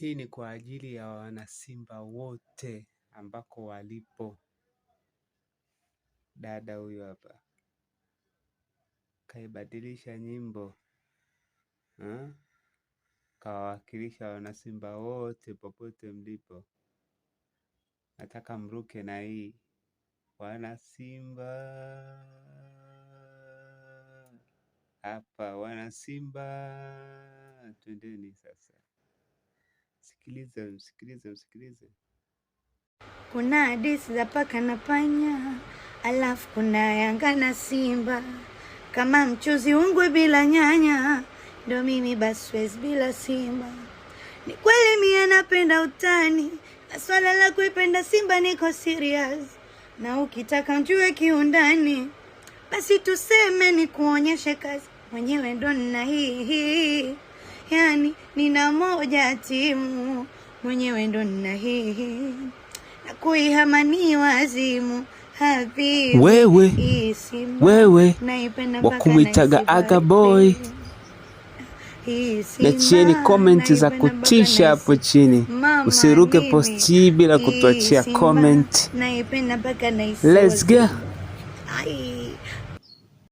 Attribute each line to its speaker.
Speaker 1: Hii ni kwa ajili ya wanasimba wote ambako walipo. Dada huyu hapa kaibadilisha nyimbo, kawawakilisha wanasimba wote popote mlipo. Nataka mruke na hii. Wanasimba hapa, wanasimba, twendeni sasa. Msikilize.
Speaker 2: Kuna hadithi za paka na panya, alafu kuna Yanga na Simba. Kama mchuzi ungwe bila nyanya, ndo mimi Baswezi bila Simba. Ni kweli mimi napenda utani, na swala la kuipenda Simba niko serious. Na ukitaka njue kiundani, basi tuseme ni kuonyeshe kazi. Mwenyewe ndo nina hii, yani nina moja timu. Mwenyewe ndo nina hii, na kuihamani wazimu.
Speaker 3: Wewe wakumuitaga Aga Boy. Nachieni comment za kutisha hapo chini. Usiruke posti bila kutuachia comment. Let's go.